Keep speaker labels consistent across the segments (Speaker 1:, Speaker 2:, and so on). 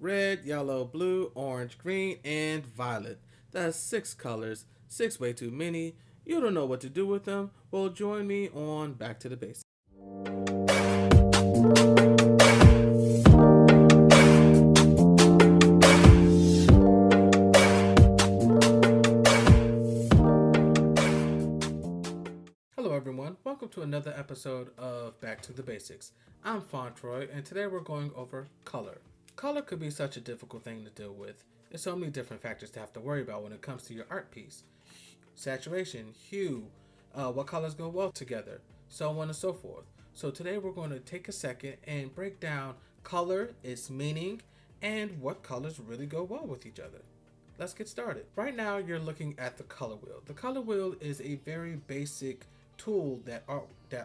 Speaker 1: red, yellow, blue, orange, green, and violet. That's 6 colors, 6 way too many. You don't know what to do with them? Well, join me on Back to the Basics. Hello, everyone. Welcome to another episode of Back to the Basics. I'm Fauntroy, and today we're going over color. Color could be such a difficult thing to deal with. There's so many different factors to have to worry about when it comes to your art piece. Saturation, hue, what colors go well together, so on and so forth. So today we're going to take a second and break down color, its meaning, and what colors really go well with each other. Let's get started. Right now you're looking at the color wheel. The color wheel is a very basic tool that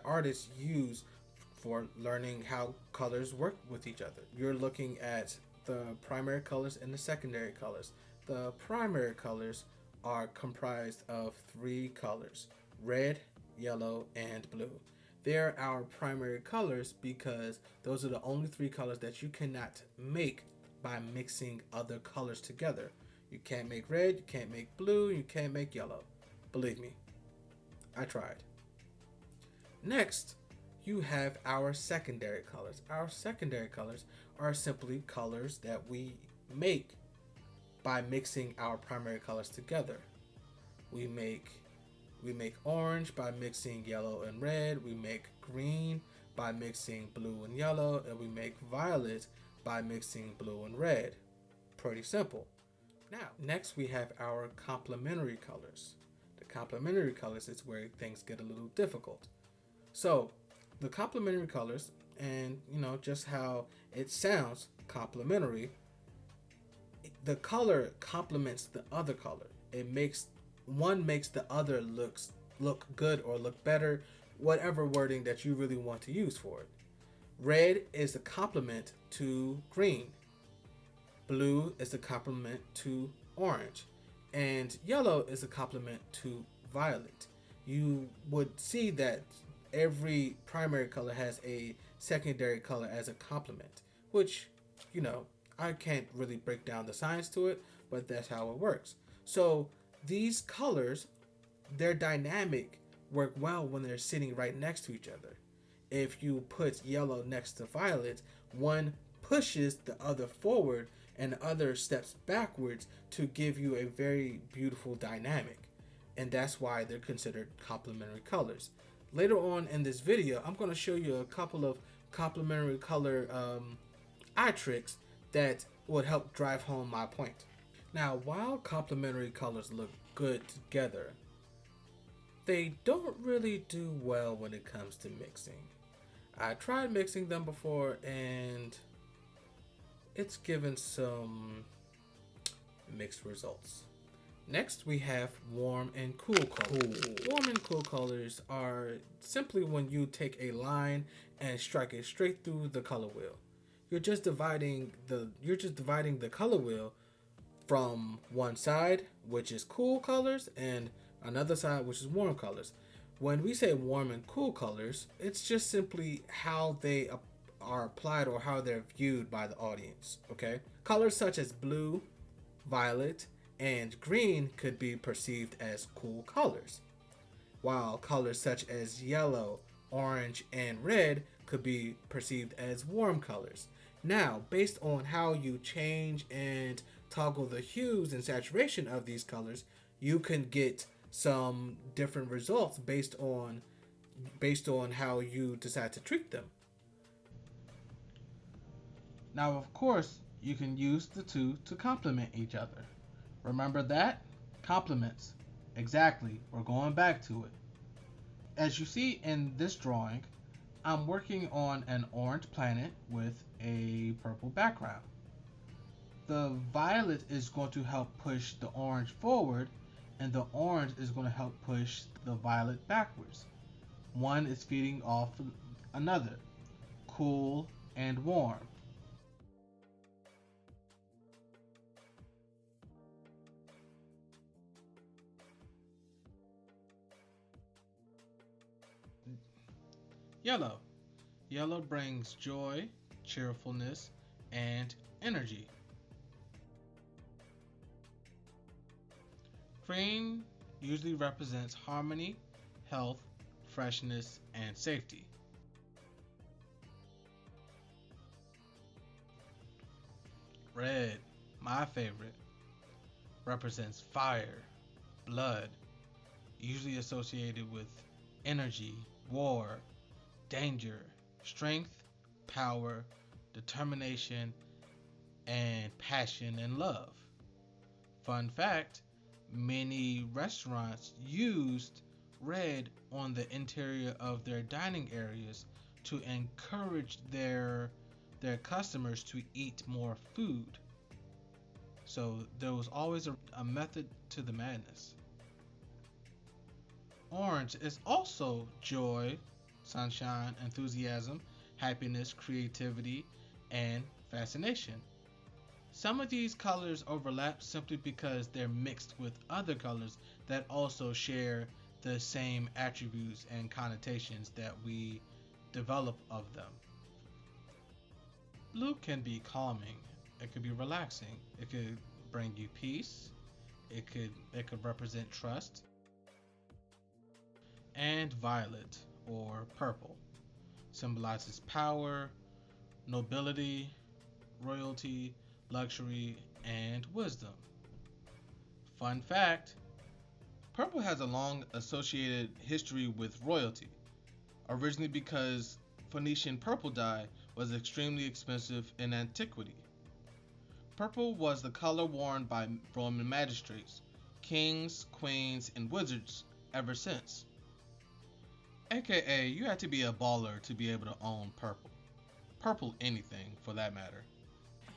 Speaker 1: artists use for learning how colors work with each other. You're looking at the primary colors and the secondary colors. The primary colors are comprised of 3 colors: red, yellow, and blue. They're our primary colors because those are the only 3 colors that you cannot make by mixing other colors together. You can't make red, you can't make blue, you can't make yellow. Believe me, I tried. Next, you have our secondary colors. Our secondary colors are simply colors that we make by mixing our primary colors together. We make orange by mixing yellow and red. We make green by mixing blue and yellow, and we make violet by mixing blue and red. Pretty simple. Now, next we have our complementary colors. The complementary colors is where things get a little difficult. So, the complementary colors, and just how it sounds, complementary, the color complements the other color. It makes the other look good or look better, whatever wording that you really want to use for it. Red is a complement to green. Blue is a complement to orange, and yellow is a complement to violet. You would see that every primary color has a secondary color as a complement, which, I can't really break down the science to it, but that's how it works. So these colors, their dynamic work well when they're sitting right next to each other. If you put yellow next to violet, one pushes the other forward and the other steps backwards to give you a very beautiful dynamic. And that's why they're considered complementary colors. Later on in this video, I'm going to show you a couple of complementary color eye tricks that would help drive home my point. Now, while complementary colors look good together, they don't really do well when it comes to mixing. I tried mixing them before and it's given some mixed results. Next, we have warm and cool colors. Warm and cool colors are simply when you take a line and strike it straight through the color wheel. You're just dividing the color wheel from one side, which is cool colors, and another side, which is warm colors. When we say warm and cool colors, it's just simply how they are applied or how they're viewed by the audience, okay? Colors such as blue, violet, and green could be perceived as cool colors, while colors such as yellow, orange, and red could be perceived as warm colors. Now, based on how you change and toggle the hues and saturation of these colors, you can get some different results based on how you decide to treat them. Now, of course, you can use the two to complement each other. Remember that? Complements. Exactly. We're going back to it. As you see in this drawing, I'm working on an orange planet with a purple background. The violet is going to help push the orange forward, and the orange is going to help push the violet backwards. One is feeding off another. Cool and warm. Yellow. Yellow brings joy, cheerfulness, and energy. Green usually represents harmony, health, freshness, and safety. Red, my favorite, represents fire, blood, usually associated with energy, war, danger, strength, power, determination, and passion and love. Fun fact, many restaurants used red on the interior of their dining areas to encourage their customers to eat more food. So there was always a method to the madness. Orange is also joy, sunshine, enthusiasm, happiness, creativity, and fascination. Some of these colors overlap simply because they're mixed with other colors that also share the same attributes and connotations that we develop of them. Blue can be calming, it could be relaxing, it could bring you peace, it could represent trust, and violet or purple symbolizes power, nobility, royalty, luxury, and wisdom. Fun fact, purple has a long associated history with royalty, originally because Phoenician purple dye was extremely expensive in antiquity. Purple was the color worn by Roman magistrates, kings, queens, and wizards ever since. AKA, you had to be a baller to be able to own purple. Purple anything, for that matter.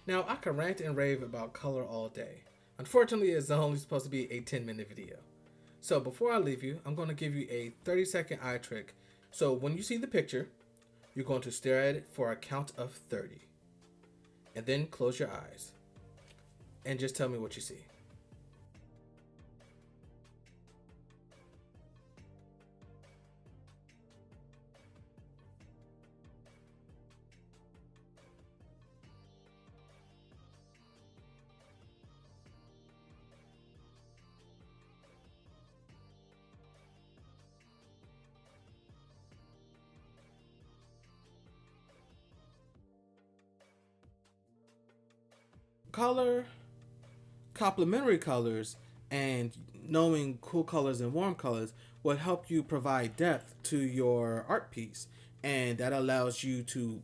Speaker 1: Now, I could rant and rave about color all day. Unfortunately, it's only supposed to be a 10-minute video. So before I leave you, I'm going to give you a 30-second eye trick. So when you see the picture, you're going to stare at it for a count of 30. And then close your eyes. And just tell me what you see. Color, complementary colors, and knowing cool colors and warm colors will help you provide depth to your art piece. And that allows you to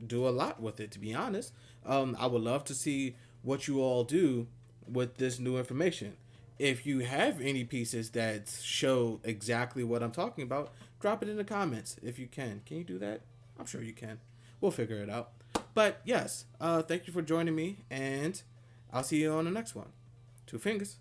Speaker 1: do a lot with it, to be honest. I would love to see what you all do with this new information. If you have any pieces that show exactly what I'm talking about, drop it in the comments if you can. Can you do that? I'm sure you can. We'll figure it out. But yes, thank you for joining me, and I'll see you on the next one. Two fingers.